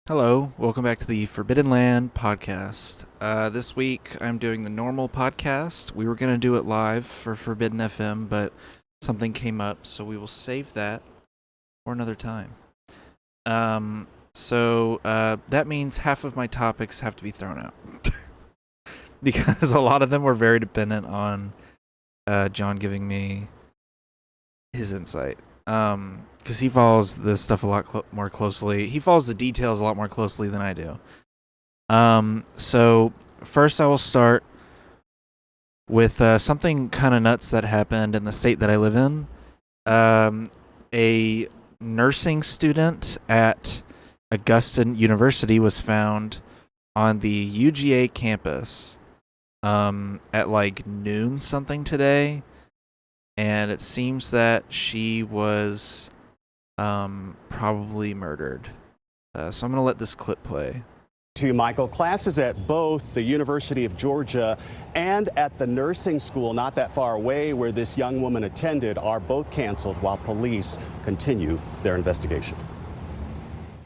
Hello, welcome back to the Forbidden Land podcast. This week I'm doing the normal podcast. We were going to do it live for Forbidden FM, but something came up, so we will save that for another time. So that means half of my topics have to be thrown out. Because a lot of them were very dependent on John giving me his insight. Because he follows this stuff a lot more closely. He follows the details a lot more closely than I do. So first I will start with something kind of nuts that happened in the state that I live in. A nursing student at Augusta University was found on the UGA campus at like noon something today. And it seems that she was probably murdered. So I'm going to let this clip play. To Michael, classes at both the University of Georgia and at the nursing school not that far away where this young woman attended are both canceled while police continue their investigation.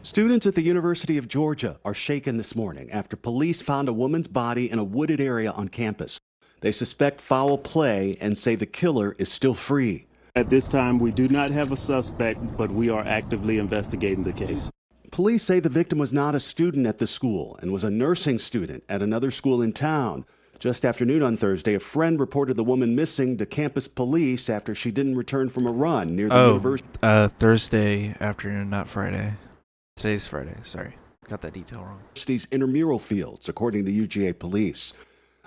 Students at the University of Georgia are shaken this morning after police found a woman's body in a wooded area on campus. They suspect foul play and say the killer is still free. At this time, we do not have a suspect, but we are actively investigating the case. Police say the victim was not a student at the school and was a nursing student at another school in town. Just after noon on Thursday, a friend reported the woman missing to campus police after she didn't return from a run near the university. Thursday afternoon, not Friday. Today's Friday. Sorry, got that detail wrong. University's intramural fields, according to UGA police.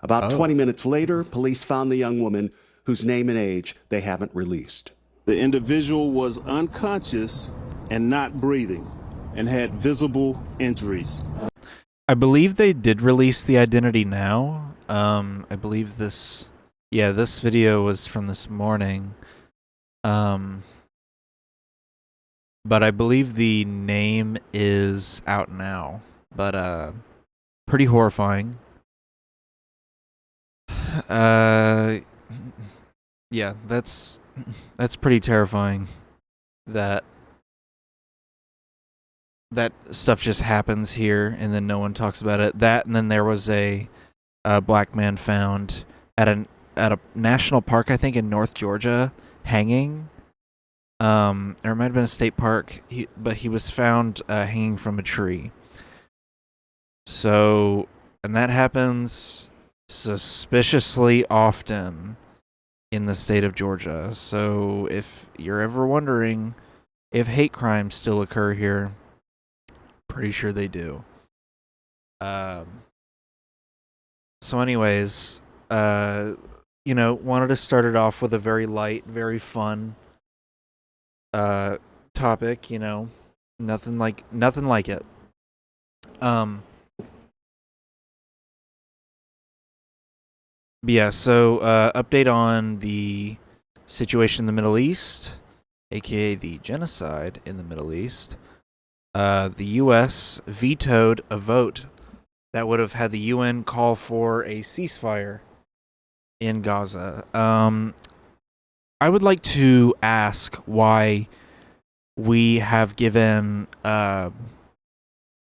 About 20 minutes later, police found the young woman whose name and age they haven't released. The individual was unconscious and not breathing and had visible injuries. I believe they did release the identity now. I believe this video was from this morning. But I believe the name is out now. But pretty horrifying. Yeah, that's pretty terrifying that stuff just happens here and then no one talks about it. That, and then there was a black man found at a national park, I think in North Georgia, hanging. Or it might have been a state park, but he was found hanging from a tree. So, and that happens suspiciously often in the state of Georgia. So if you're ever wondering if hate crimes still occur here, pretty sure they do. So anyways, wanted to start it off with a very light, very fun topic, nothing like it. Yeah, so update on the situation in the Middle East, aka the genocide in the Middle East. The U.S. vetoed a vote that would have had the UN call for a ceasefire in Gaza. I would like to ask why we have given the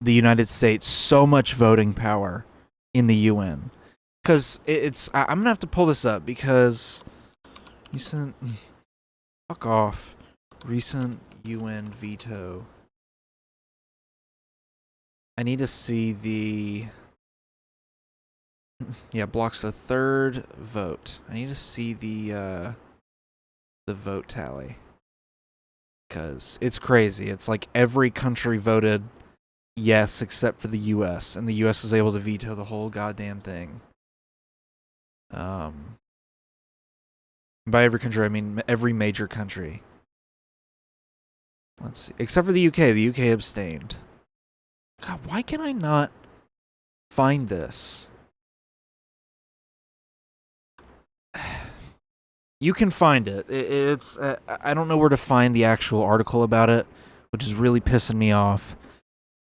United States so much voting power in the UN. Because I'm gonna have to pull this up because fuck off, recent UN veto. I need to see blocks the third vote. I need to see the vote tally because it's crazy. It's like every country voted yes except for the U.S. and the U.S. was able to veto the whole goddamn thing. By every country, I mean every major country. Let's see. Except for the UK. The UK abstained. God, why can I not find this? You can find it. It's I don't know where to find the actual article about it, which is really pissing me off.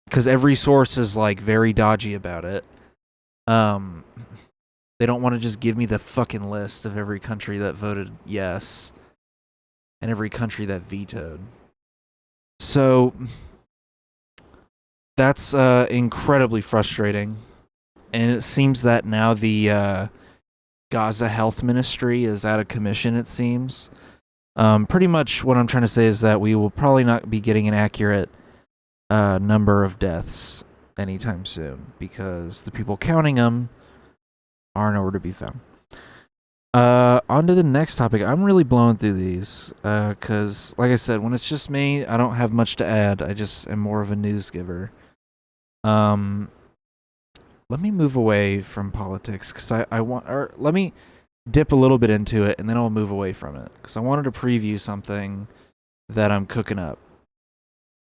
Because every source is like very dodgy about it. They don't want to just give me the fucking list of every country that voted yes and every country that vetoed. So That's incredibly frustrating. And it seems that now the Gaza Health Ministry is out of commission, it seems. Pretty much what I'm trying to say is that we will probably not be getting an accurate number of deaths anytime soon because the people counting them are nowhere to be found. On to the next topic. I'm really blowing through these because, like I said, when it's just me, I don't have much to add. I just am more of a news giver. Let me move away from politics because I want, or let me dip a little bit into it and then I'll move away from it because I wanted to preview something that I'm cooking up.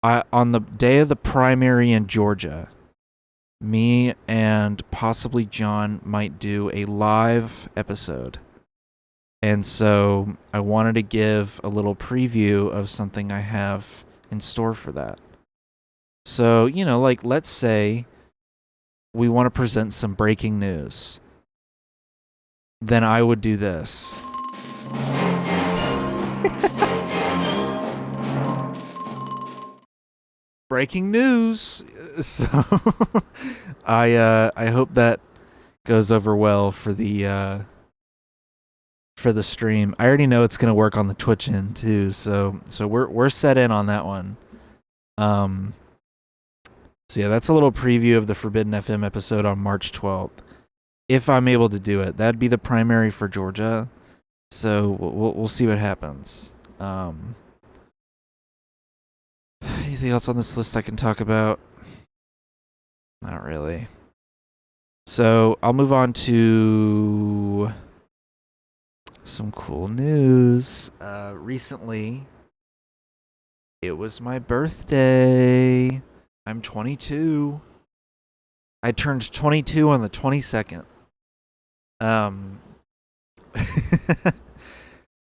On the day of the primary in Georgia, me and possibly John might do a live episode. And so I wanted to give a little preview of something I have in store for that. So, like, let's say we want to present some breaking news. Then I would do this. Breaking news. So I hope that goes over well for the stream. I already know it's gonna work on the Twitch end too, so we're set in on that one. So yeah, that's a little preview of the Forbidden FM episode on March 12th. If I'm able to do it, that'd be the primary for Georgia. So we'll see what happens. Anything else on this list I can talk about? Not really. So I'll move on to some cool news. Recently, it was my birthday. I'm 22. I turned 22 on the 22nd.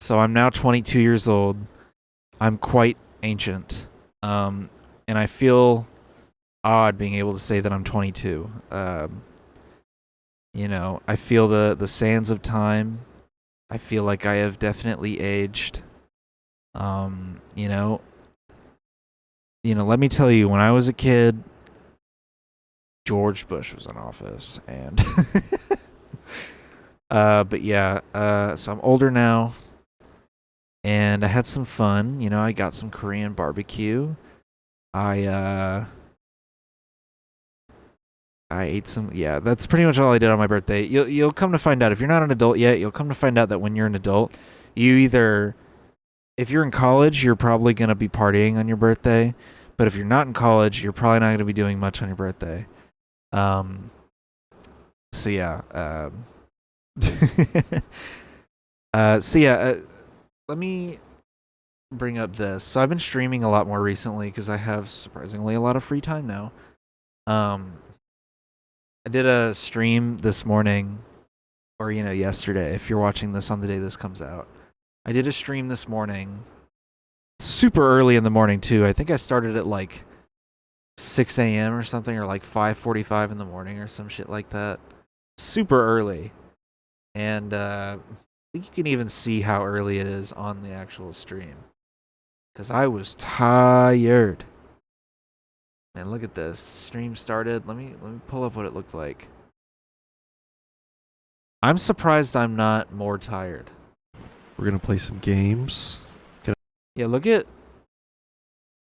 So I'm now 22 years old. I'm quite ancient. And I feel odd being able to say that I'm 22. I feel the sands of time. I feel like I have definitely aged. Let me tell you, when I was a kid, George Bush was in office, and but yeah, so I'm older now, and I had some fun. I got some Korean barbecue. I ate some. Yeah, that's pretty much all I did on my birthday. You'll come to find out, if you're not an adult yet, you'll come to find out that when you're an adult, if you're in college, you're probably gonna be partying on your birthday. But if you're not in college, you're probably not gonna be doing much on your birthday. So yeah. Let me bring up this. So I've been streaming a lot more recently because I have surprisingly a lot of free time now. I did a stream this morning, or yesterday, if you're watching this on the day this comes out. I did a stream this morning, super early in the morning too. I think I started at like 6 a.m. or something, or like 5:45 in the morning or some shit like that. Super early. And I think you can even see how early it is on the actual stream. Because I was tired. Man, look at this. Stream started. Let me pull up what it looked like. I'm surprised I'm not more tired. We're going to play some games. Yeah, look at...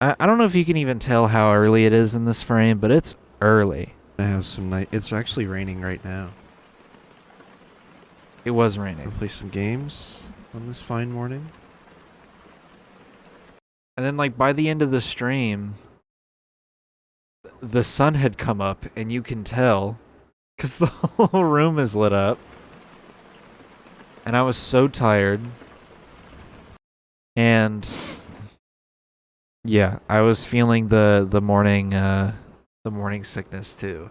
I don't know if you can even tell how early it is in this frame, but it's early. It has some night. It's actually raining right now. It was We're raining. going to play some games on this fine morning. And then, like, by the end of the stream, the sun had come up, and you can tell, because the whole room is lit up. And I was so tired. And yeah, I was feeling the morning sickness too.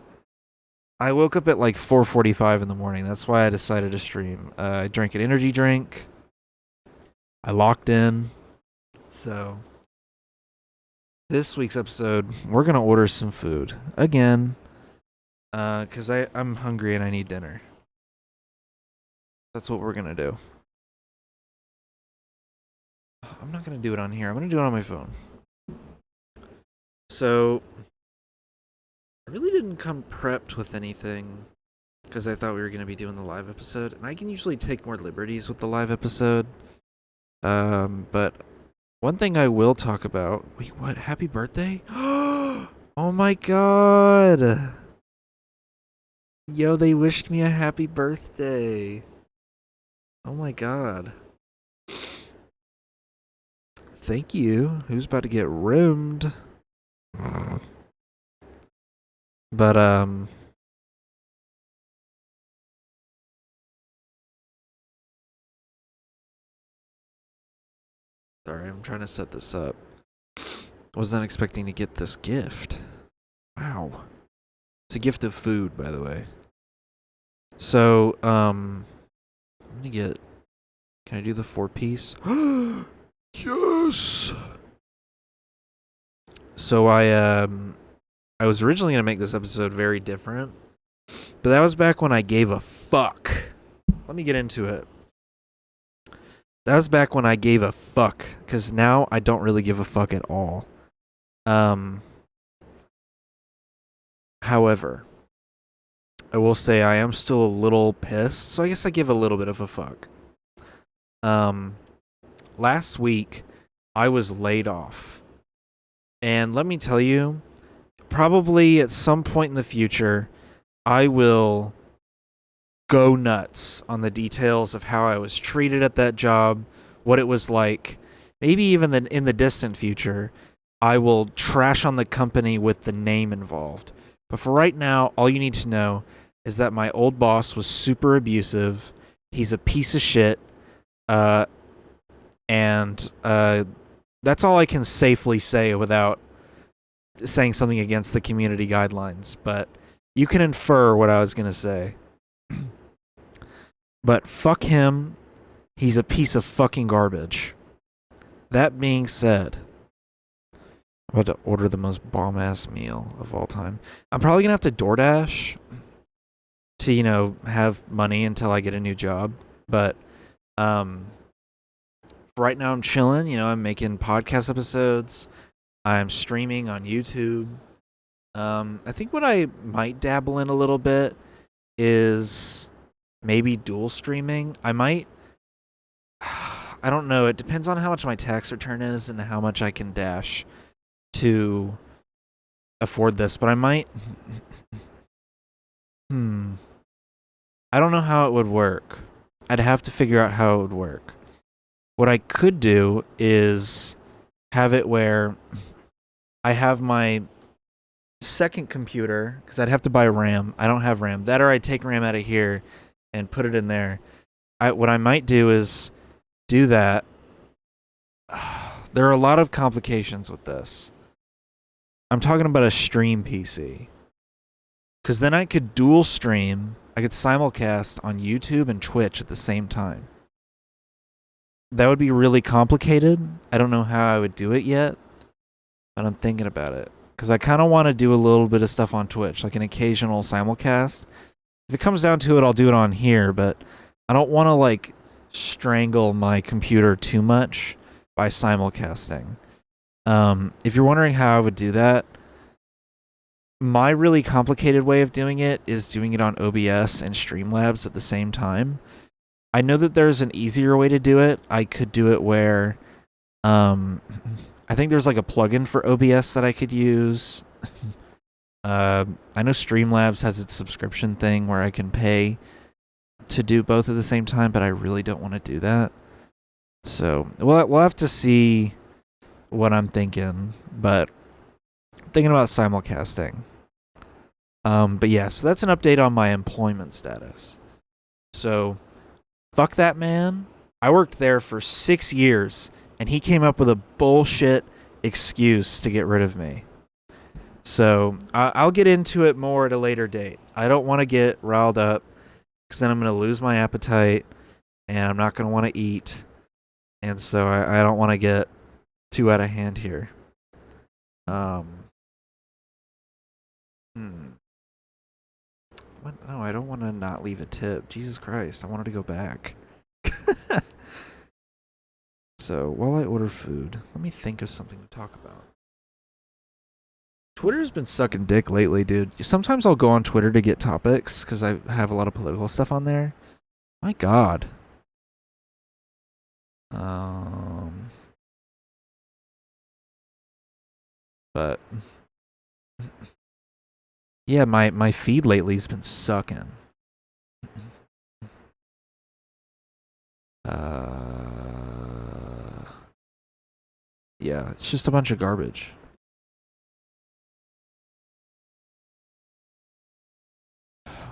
I woke up at like 4:45 in the morning. That's why I decided to stream. I drank an energy drink. I locked in. So this week's episode, we're gonna order some food again, cause I'm hungry and I need dinner. That's what we're gonna do. I'm not gonna do it on here. I'm gonna do it on my phone. So I really didn't come prepped with anything because I thought we were going to be doing the live episode, and I can usually take more liberties with the live episode. But one thing I will talk about. Wait, what? Happy birthday? Oh my god! Yo, they wished me a happy birthday. Oh my god. Thank you. Who's about to get rimmed? But, sorry, I'm trying to set this up. I was not expecting to get this gift. Wow. It's a gift of food, by the way. So, I'm gonna get... Can I do the 4-piece? Yes! So I was originally gonna make this episode very different, but that was back when I gave a fuck. Let me get into it. That was back when I gave a fuck, because now I don't really give a fuck at all. However, I will say I am still a little pissed, so I guess I give a little bit of a fuck. Last week, I was laid off. And let me tell you, probably at some point in the future, I will go nuts on the details of how I was treated at that job, what it was like. Maybe even in the distant future, I will trash on the company with the name involved. But for right now, all you need to know is that my old boss was super abusive. He's a piece of shit. And that's all I can safely say without saying something against the community guidelines. But you can infer what I was going to say. But fuck him. He's a piece of fucking garbage. That being said, I'm about to order the most bomb-ass meal of all time. I'm probably going to have to DoorDash to, have money until I get a new job. But right now I'm chilling. I'm making podcast episodes. I'm streaming on YouTube. I think what I might dabble in a little bit is maybe dual streaming. I might. I don't know. It depends on how much my tax return is and how much I can dash to afford this. But I might. I don't know how it would work. I'd have to figure out how it would work. What I could do is have it where I have my second computer, because I'd have to buy RAM. I don't have RAM. That or I take RAM out of here and put it in there. What I might do is do that. There are a lot of complications with this. I'm talking about a stream PC. Because then I could dual stream. I could simulcast on YouTube and Twitch at the same time. That would be really complicated. I don't know how I would do it yet, but I'm thinking about it. Because I kind of want to do a little bit of stuff on Twitch, like an occasional simulcast. If it comes down to it, I'll do it on here, but I don't want to, strangle my computer too much by simulcasting. If you're wondering how I would do that, my really complicated way of doing it is doing it on OBS and Streamlabs at the same time. I know that there's an easier way to do it. I could do it where I think there's a plugin for OBS that I could use. I know Streamlabs has its subscription thing where I can pay to do both at the same time, but I really don't want to do that. So we'll have to see what I'm thinking, but I'm thinking about simulcasting. But yeah, so that's an update on my employment status. So fuck that man. I worked there for 6 years, and he came up with a bullshit excuse to get rid of me. So I'll get into it more at a later date. I don't want to get riled up, because then I'm going to lose my appetite, and I'm not going to want to eat. And so I don't want to get too out of hand here. What? No, I don't want to not leave a tip. Jesus Christ, I wanted to go back. So while I order food, let me think of something to talk about. Twitter's been sucking dick lately, dude. Sometimes I'll go on Twitter to get topics because I have a lot of political stuff on there. My God. But yeah, my feed lately's been sucking. Yeah, it's just a bunch of garbage.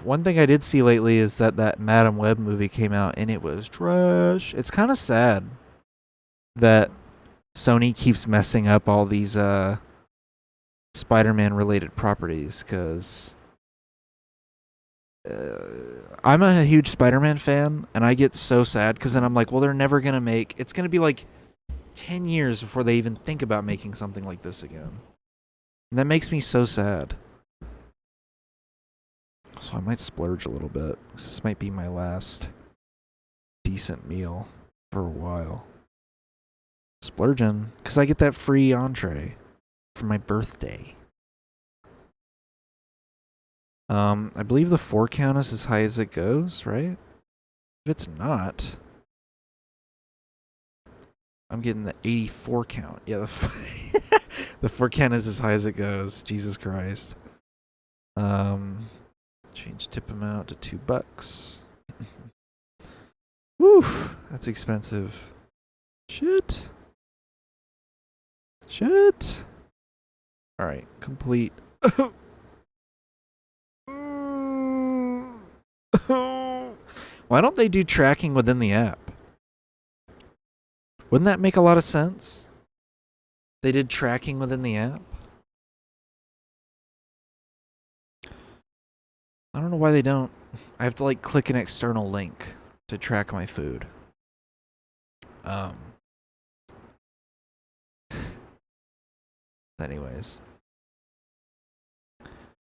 One thing I did see lately is that Madam Web movie came out and it was trash. It's kind of sad that Sony keeps messing up all these Spider-Man related properties because I'm a huge Spider-Man fan and I get so sad because then I'm like, well, they're never going to make... It's going to be like 10 years before they even think about making something like this again. And that makes me so sad. So I might splurge a little bit. This might be my last decent meal for a while. Splurging, because I get that free entree for my birthday. I believe the 4 count is as high as it goes, right? If it's not, I'm getting the 84 count. Yeah, the 4 count is as high as it goes. Jesus Christ. Change tip amount to $2. Woo, that's expensive. Shit. All right, complete. Why don't they do tracking within the app? Wouldn't that make a lot of sense? They did tracking within the app. I don't know why they don't. I have to like click an external link to track my food. Anyways.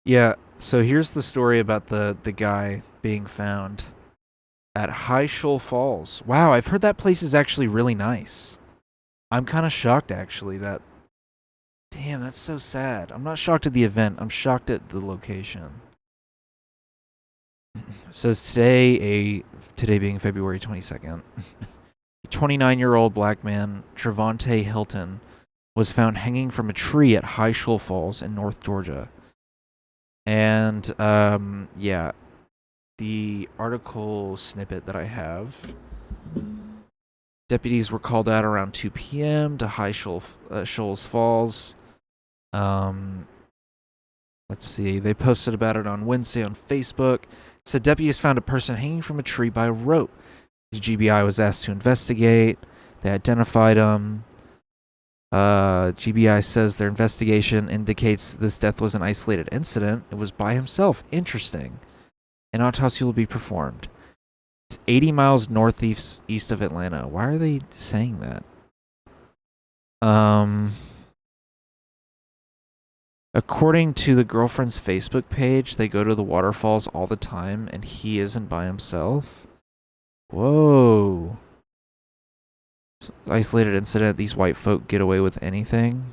Yeah, so here's the story about the guy being found at High Shoal Falls. Wow, I've heard that place is actually really nice. I'm kind of shocked actually that... Damn, that's so sad. I'm not shocked at the event. I'm shocked at the location. It says today being February 22nd, a 29-year-old black man, Trevante Hilton, was found hanging from a tree at High Shoal Falls in North Georgia. And, yeah, the article snippet that I have, deputies were called out around 2 p.m. to High Shoals Falls. Let's see, they posted about it on Wednesday on Facebook. Said deputies found a person hanging from a tree by a rope. The GBI was asked to investigate. They identified him. GBI says their investigation indicates this death was an isolated incident. It was by himself. Interesting. An autopsy will be performed. It's 80 miles northeast of Atlanta. Why are they saying that? According to the girlfriend's Facebook page, they go to the waterfalls all the time, and he isn't by himself. Whoa. Isolated incident. These white folk get away with anything.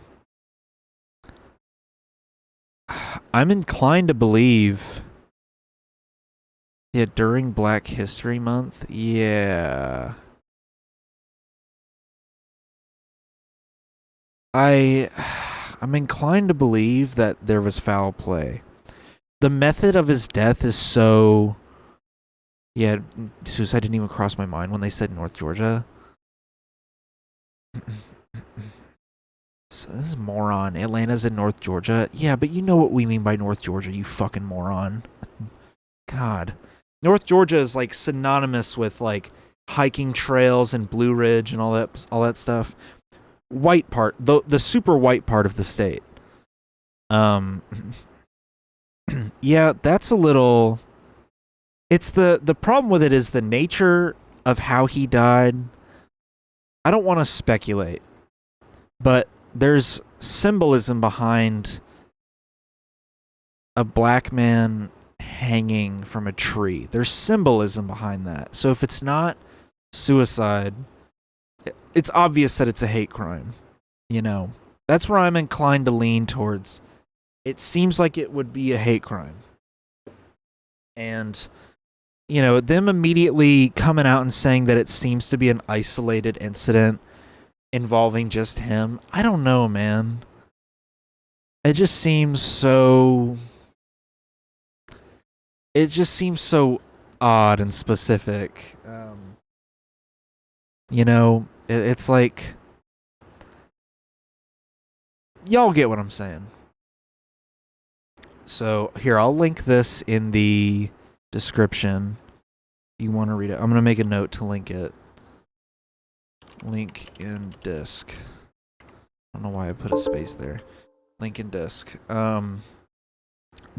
I'm inclined to believe... Yeah, during Black History Month, yeah. I'm inclined to believe that there was foul play. The method of his death is so... Yeah, suicide didn't even cross my mind when they said North Georgia. So this is moron. Atlanta's in North Georgia. Yeah, but you know what we mean by North Georgia, you fucking moron. God. North Georgia is like synonymous with like hiking trails and Blue Ridge and all that stuff. White part, the super white part of the state. Yeah, that's a little... It's the problem with it is the nature of how he died. I don't want to speculate, but there's symbolism behind a black man hanging from a tree. There's symbolism behind that. So if it's not suicide, it's obvious that it's a hate crime. You know, that's where I'm inclined to lean towards. it seems like it would be a hate crime. And, you know, them immediately coming out and saying that it seems to be an isolated incident involving just him. I don't know, man. It just seems so... It just seems so odd and specific. You know, it's like... Y'all get what I'm saying. So, here, I'll link this in the description if you want to read it. I'm going to make a note to link it. Link in disc. I don't know why I put a space there. Link in disc. Yeah,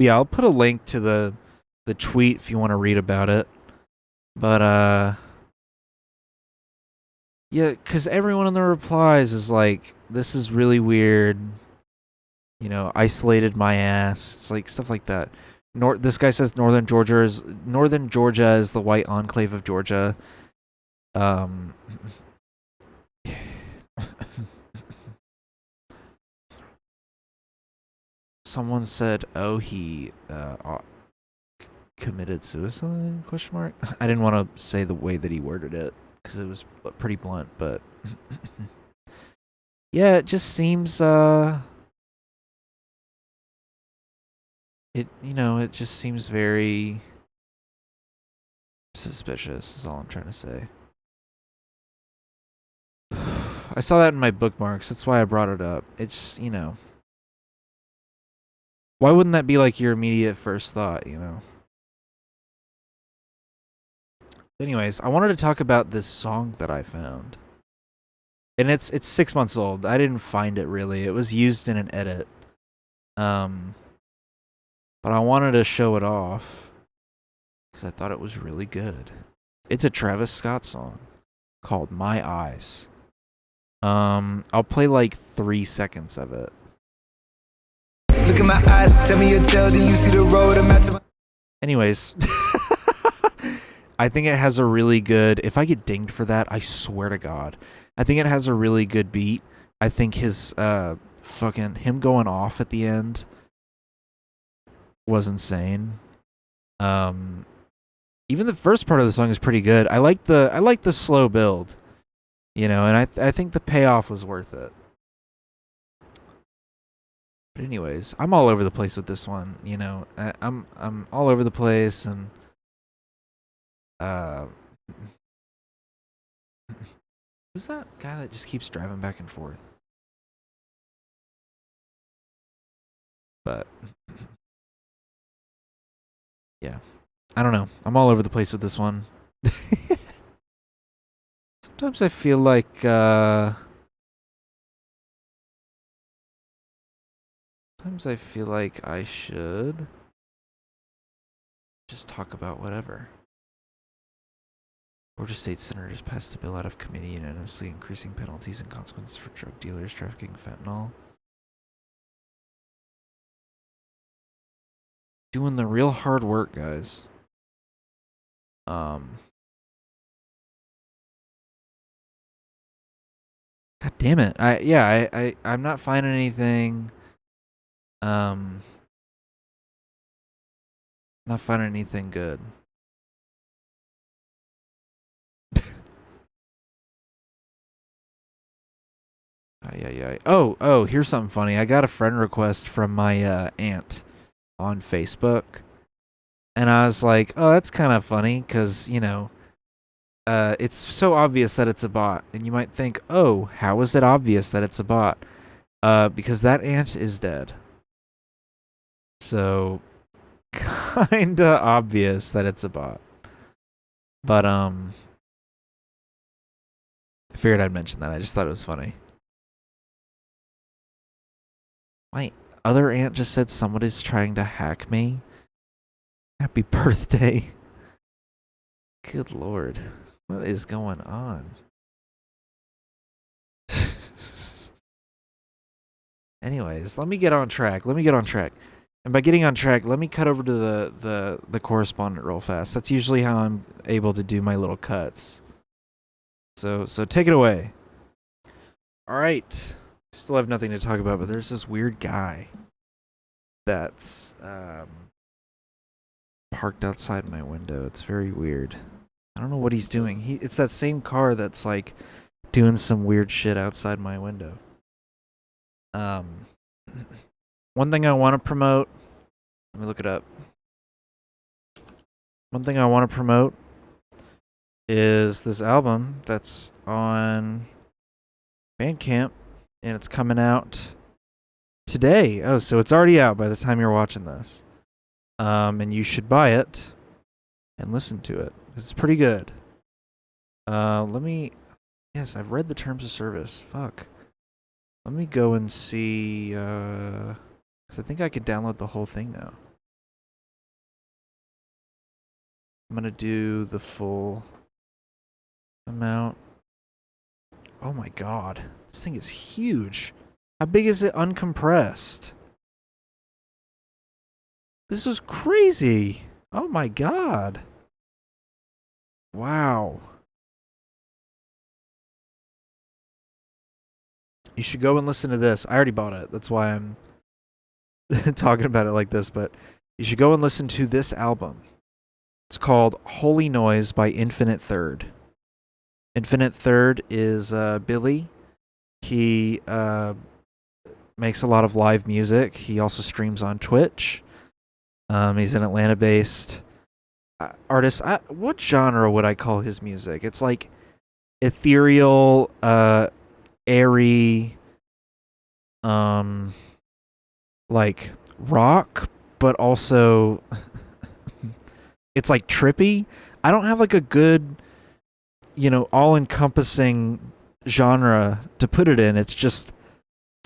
I'll put a link to the tweet if you want to read about it. But, yeah, because everyone in the replies is like, this is really weird. You know, isolated my ass. It's like stuff like that. This guy says Northern Georgia is the white enclave of Georgia. Someone said, "Oh, he committed suicide?" Question mark. I didn't want to say the way that he worded it because it was pretty blunt, but yeah, it just seems it just seems very suspicious is all I'm trying to say. I saw that in my bookmarks. That's why I brought it up. It's, you know, why wouldn't that be like your immediate first thought, you know? Anyways, I wanted to talk about this song that I found. And it's 6 months old. I didn't find it really. It was used in an edit. But I wanted to show it off because I thought it was really good. It's a Travis Scott song called My Eyes. I'll play like 3 seconds of it. Look at my eyes, tell me your tale, do you see the road I'm at to... Anyways, I think it has a really good... If I get dinged for that, I swear to God. I think it has a really good beat. I think his, him going off at the end was insane. Even the first part of the song is pretty good. I like the slow build, you know, and I think the payoff was worth it. But anyways, I'm all over the place with this one, you know. I'm all over the place, and who's that guy that just keeps driving back and forth? But yeah, I don't know. I'm all over the place with this one. Sometimes I feel like I should just talk about whatever. Georgia State senators passed a bill out of committee unanimously increasing penalties and consequences for drug dealers trafficking fentanyl. Doing the real hard work, guys. God damn it. I'm not finding anything. Not finding anything good. Oh, here's something funny. I got a friend request from my aunt on Facebook. And I was like, oh, that's kind of funny because, you know, it's so obvious that it's a bot. And you might think, oh, how is it obvious that it's a bot? Because that aunt is dead. So, kinda obvious that it's a bot. But, I figured I'd mention that. I just thought it was funny. My other aunt just said somebody's trying to hack me. Happy birthday. Good Lord. What is going on? Anyways, let me get on track. And by getting on track, let me cut over to the correspondent real fast. That's usually how I'm able to do my little cuts. So take it away. All right. Still have nothing to talk about, but there's this weird guy. that's parked outside my window. It's very weird. I don't know what he's doing. It's that same car that's like doing some weird shit outside my window. One thing I want to promote. Let me look it up. One thing I want to promote is this album that's on Bandcamp, and it's coming out today. Oh, so it's already out by the time you're watching this. And you should buy it and listen to it. It's pretty good. Yes, I've read the terms of service. Fuck. Let me go and see, 'cause I think I can download the whole thing now. I'm gonna do the full amount. Oh my god. This thing is huge. How big is it uncompressed? This is crazy. Oh my god. Wow. You should go and listen to this. I already bought it. That's why I'm talking about it like this, but you should go and listen to this album. It's called Holy Noise by Infinite Third. Infinite Third is Billy. He makes a lot of live music. He also streams on Twitch. He's an Atlanta-based artist. What genre would I call his music? It's like ethereal, airy, like rock, but also it's like trippy. I don't have like a good, all-encompassing genre to put it in. It's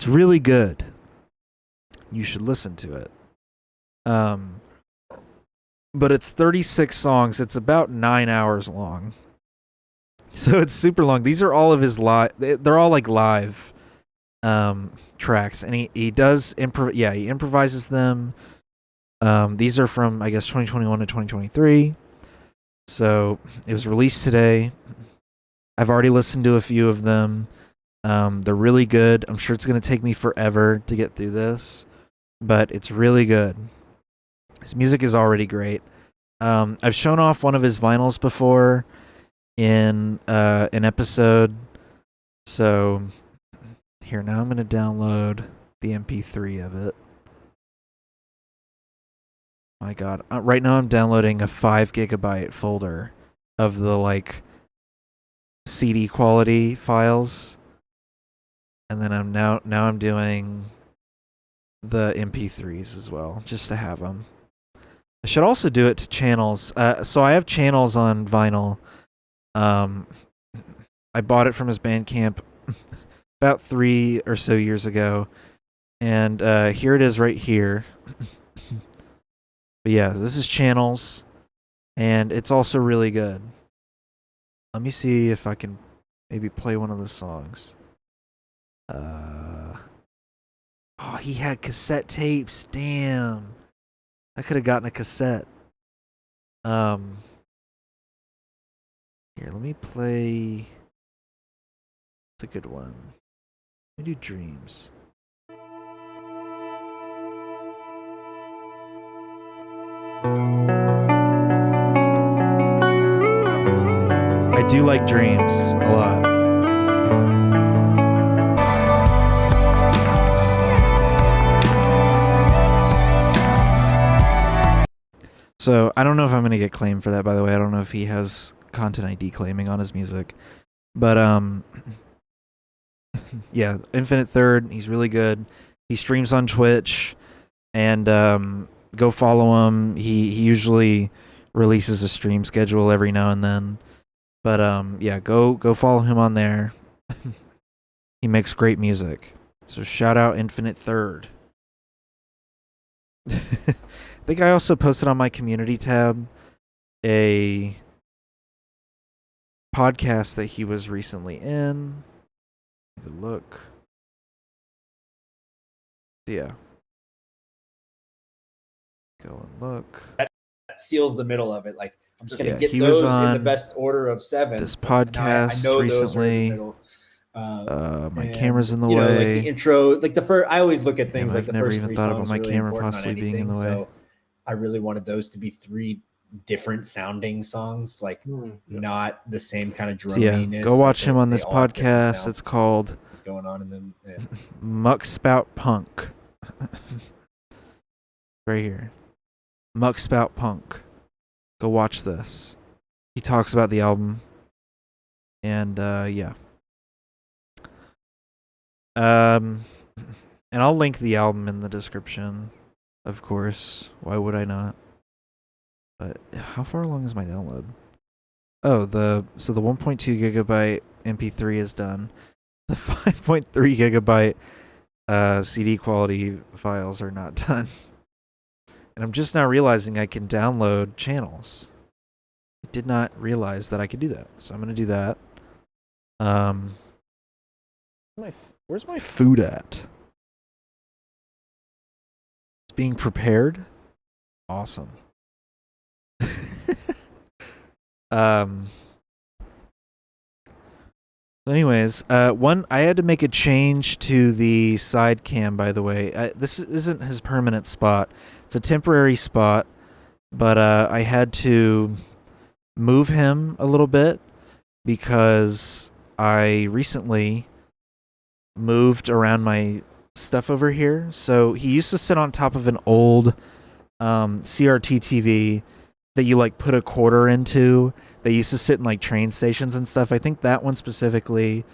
really good. You should listen to it. But it's 36 songs. It's about 9 hours long. So it's super long. These are all of his live. They're all like live tracks, and he does he improvises them. These are from, I guess, 2021 to 2023. So it was released today. I've already listened to a few of them. They're really good. I'm sure it's going to take me forever to get through this, but it's really good. His music is already great. I've shown off one of his vinyls before in an episode. So here, now I'm going to download the MP3 of it. My god. Right now I'm downloading a 5 gigabyte folder of the like CD quality files. And then I'm doing the MP3s as well, just to have them. I should also do it to channels. So I have channels on vinyl. I bought it from his Bandcamp about 3 or so years ago. And here it is right here. But yeah, this is channels. And it's also really good. Let me see if I can maybe play one of the songs. Oh, he had cassette tapes. Damn. I could have gotten a cassette. Here, let me play. It's a good one. Let me do Dreams. I do like Dreams a lot. So, I don't know if I'm going to get claimed for that, by the way. I don't know if he has content ID claiming on his music. But, yeah, Infinite Third, he's really good. He streams on Twitch, and go follow him. He usually releases a stream schedule every now and then. But, yeah, go follow him on there. He makes great music. So, shout out Infinite Third. I think I also posted on my community tab a podcast that he was recently in. Good look. Yeah. Go and look. That seals the middle of it. Like, I'm just gonna Yeah, get he was those in the on best order of 7. This Now podcast I know recently. those are in the middle. My And, camera's in the like the way. intro, like the first. I always look at things Damn, like I've the never first even three thought about songs my are really camera important possibly on being in anything. the way. So I really wanted those to be 3 different sounding songs, like not the same kind of So yeah, droniness. go watch like him on they this all have different podcast. sounds. It's called What's going on in them? Yeah. Muck Spout Punk. Right here. Muck Spout Punk. Go watch this. He talks about the album. And yeah. And I'll link the album in the description, of course. Why would I not? But how far along is my download? Oh, so the 1.2 gigabyte MP3 is done. The 5.3 gigabyte CD quality files are not done. And I'm just now realizing I can download channels. I did not realize that I could do that. So I'm going to do that. Where's my food at? It's being prepared. Awesome. Anyways, I had to make a change to the side cam, by the way. This isn't his permanent spot. It's a temporary spot, but I had to move him a little bit because I recently moved around my stuff over here. So he used to sit on top of an old CRT TV that you like put a quarter into. They used to sit in like train stations and stuff. I think that one specifically,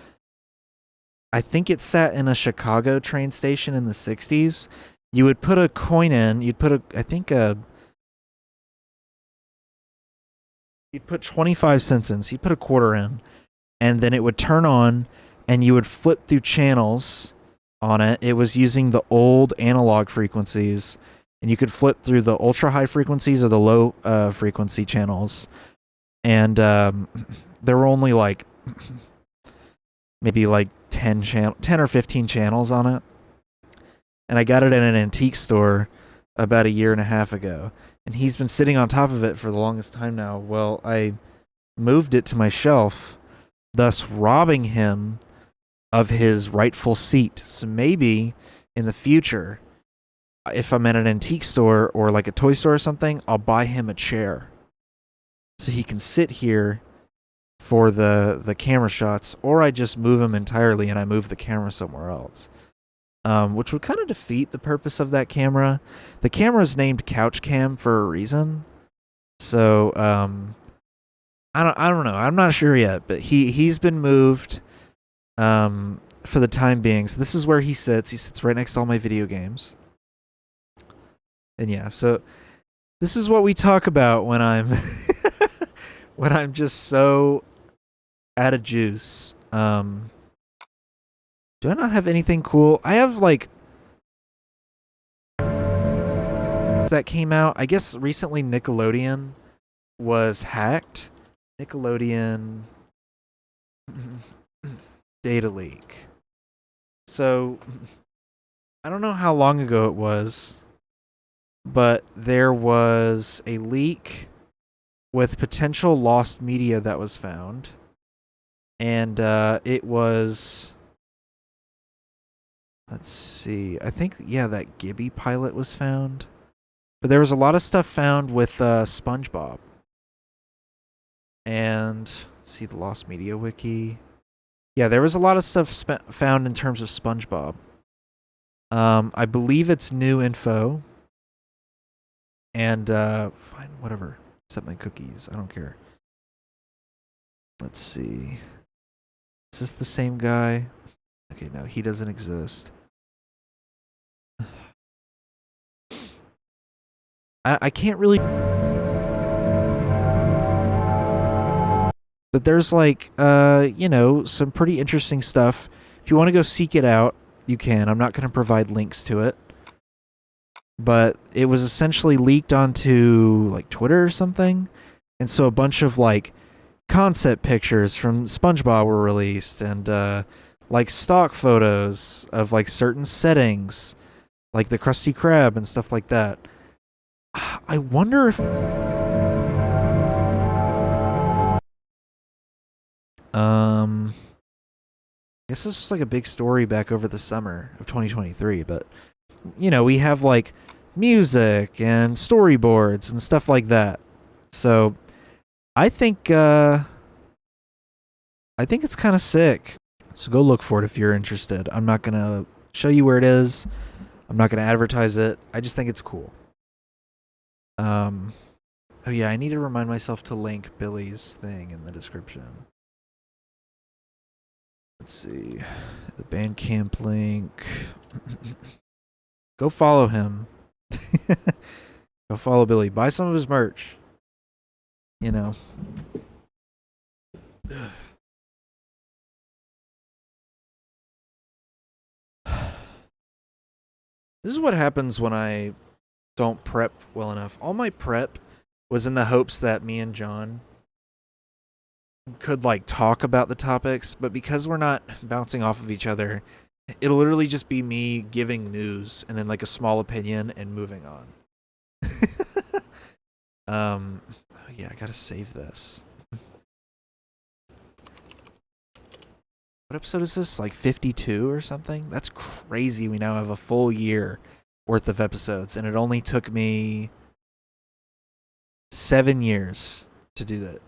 I think it sat in a Chicago train station in the 60s. You would put a coin in, you'd put you'd put 25 cents in, so you'd put a quarter in, and then it would turn on and you would flip through channels on it. It was using the old analog frequencies, and you could flip through the ultra high frequencies or the low frequency channels. And there were only like maybe like 10 or 15 channels on it. And I got it at an antique store about a year and a half ago. And he's been sitting on top of it for the longest time now. Well, I moved it to my shelf, thus robbing him of his rightful seat. So maybe in the future, if I'm at an antique store or like a toy store or something, I'll buy him a chair so he can sit here for the camera shots, or I just move him entirely and I move the camera somewhere else, which would kind of defeat the purpose of that camera. The camera is named Couch Cam for a reason, so I don't know. I'm not sure yet, but he's been moved for the time being. So this is where he sits. He sits right next to all my video games. And yeah, so this is what we talk about when I'm when I'm just so out of juice. Do I not have anything cool? I have like that came out. I guess recently Nickelodeon was hacked. Nickelodeon data leak. So I don't know how long ago it was, but there was a leak with potential lost media that was found. And it was, let's see, I think, yeah, that Gibby pilot was found. But there was a lot of stuff found with SpongeBob. And, let's see, the lost media wiki. Yeah, there was a lot of stuff found in terms of SpongeBob. I believe it's new info. And, fine, whatever. Except my cookies. I don't care. Let's see. Is this the same guy? Okay, no, he doesn't exist. I can't really... But there's like, you know, some pretty interesting stuff. If you want to go seek it out, you can. I'm not going to provide links to it. But it was essentially leaked onto like Twitter or something. And so a bunch of like concept pictures from SpongeBob were released, and like stock photos of like certain settings, like the Krusty Krab and stuff like that. I wonder if guess this was like a big story back over the summer of 2023, but you know, we have like music and storyboards and stuff like that. So I think it's kind of sick. So go look for it if you're interested. I'm not going to show you where it is. I'm not going to advertise it. I just think it's cool. Oh yeah, I need to remind myself to link Billy's thing in the description. Let's see. The Bandcamp link. Go follow him. Go follow Billy. Buy some of his merch. You know. This is what happens when I don't prep well enough. All my prep was in the hopes that me and John could like talk about the topics, but because we're not bouncing off of each other, it'll literally just be me giving news and then like a small opinion and moving on. Oh yeah, I gotta save this. What episode is this? Like 52 or something? That's crazy. We now have a full year worth of episodes, and it only took me 7 years to do that.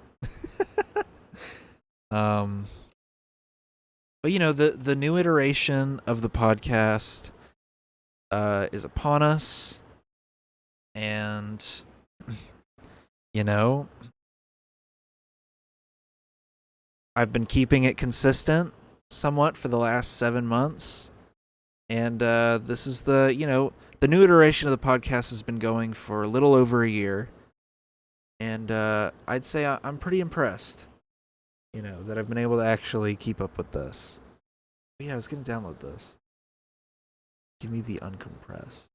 But you know, the new iteration of the podcast is upon us, and you know, I've been keeping it consistent somewhat for the last 7 months, and this is the new iteration of the podcast has been going for a little over a year, and I'd say I'm pretty impressed, you know, that I've been able to actually keep up with this. But yeah, I was gonna download this. Give me the uncompressed.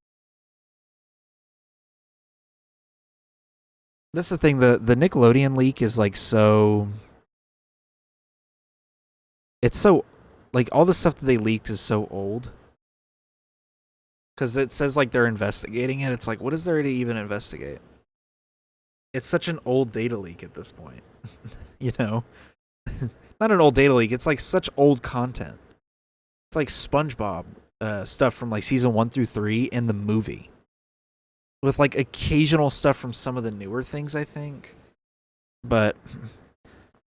That's the thing, the Nickelodeon leak is like so... It's so, like, all the stuff that they leaked is so old. Because it says, like, they're investigating it. It's like, what is there to even investigate? It's such an old data leak at this point. You know? Not an old data leak. It's, like, such old content. It's like SpongeBob stuff from, like, season 1 through 3 in the movie. With, like, occasional stuff from some of the newer things, I think. But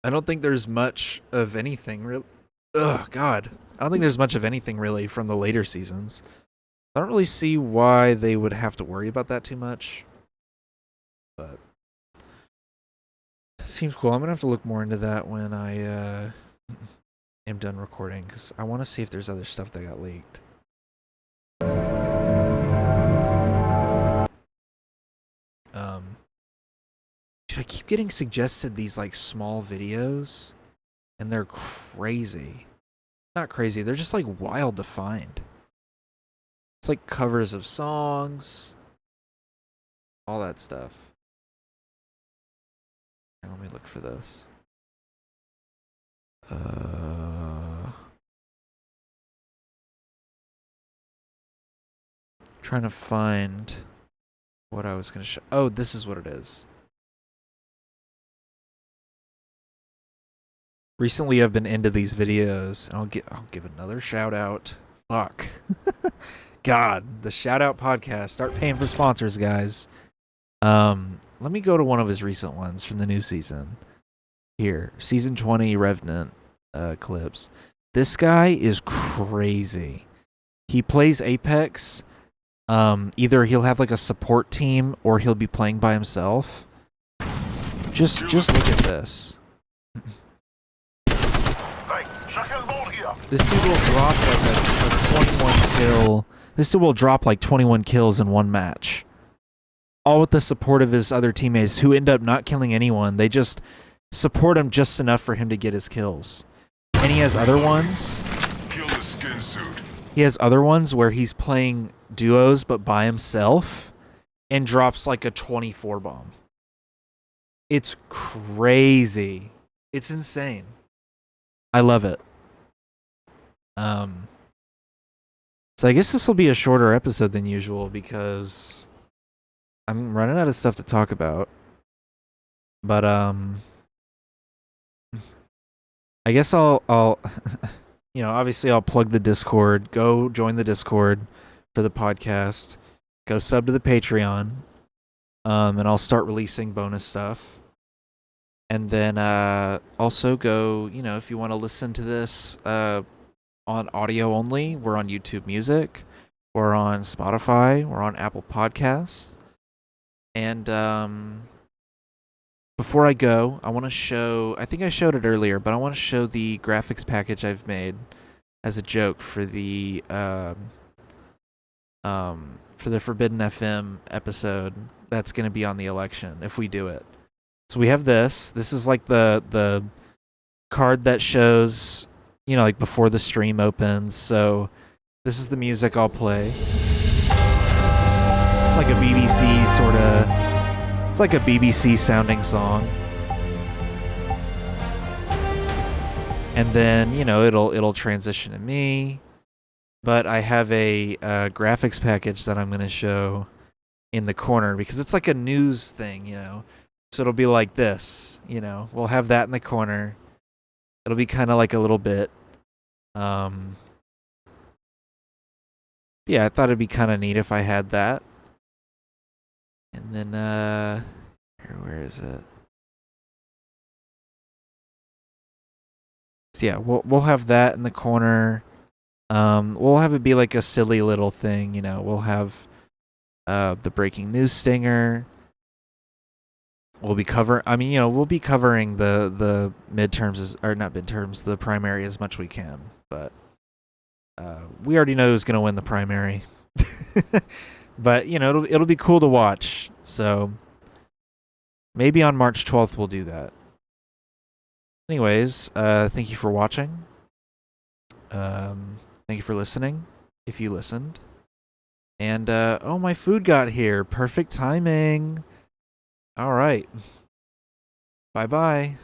I don't think there's much of anything really. Ugh, God. I don't think there's much of anything really from the later seasons. I don't really see why they would have to worry about that too much. But it seems cool. I'm going to have to look more into that when I am done recording, because I want to see if there's other stuff that got leaked. Dude, I keep getting suggested these like small videos, and they're crazy. Not crazy, they're just like wild to find. It's like covers of songs, all that stuff. Let me look for this. Trying to find what I was going to show. Oh, this is what it is. Recently, I've been into these videos, and I'll give another shout out. Fuck, God, the shout out podcast. Start paying for sponsors, guys. Let me go to one of his recent ones from the new season. Here, season 20 Revenant clips. This guy is crazy. He plays Apex. Either he'll have like a support team or he'll be playing by himself. Just look at this. This dude will drop like a 21 kill. This dude will drop like 21 kills in one match. All with the support of his other teammates who end up not killing anyone. They just support him just enough for him to get his kills. And he has other ones. He has other ones where he's playing duos but by himself and drops like a 24 bomb. It's crazy. It's insane. I love it. So I guess this will be a shorter episode than usual because I'm running out of stuff to talk about. But I guess I'll obviously I'll plug the Discord. Go join the Discord for the podcast. Go sub to the Patreon. And I'll start releasing bonus stuff. And then also go, if you want to listen to this on audio only, we're on YouTube Music. We're on Spotify. We're on Apple Podcasts. And before I go, I want to show, I think I showed it earlier, but I want to show the graphics package I've made as a joke for the Forbidden FM episode that's going to be on the election if we do it. So we have this. This is like the card that shows, like before the stream opens. So this is the music I'll play. Like a BBC sort of, it's like a BBC sounding song. And then, it'll transition to me. But I have a graphics package that I'm going to show in the corner because it's like a news thing, So it'll be like this, We'll have that in the corner. It'll be kind of like a little bit. Yeah, I thought it'd be kind of neat if I had that. And then, where is it? So yeah, we'll have that in the corner. We'll have it be like a silly little thing, We'll have the breaking news stinger. We'll be covering the midterms or not midterms, the primary as much as we can. But we already know who's gonna win the primary. But it'll be cool to watch. So maybe on March 12th we'll do that. Anyways, thank you for watching. Thank you for listening, if you listened. And oh, my food got here. Perfect timing. All right. Bye-bye.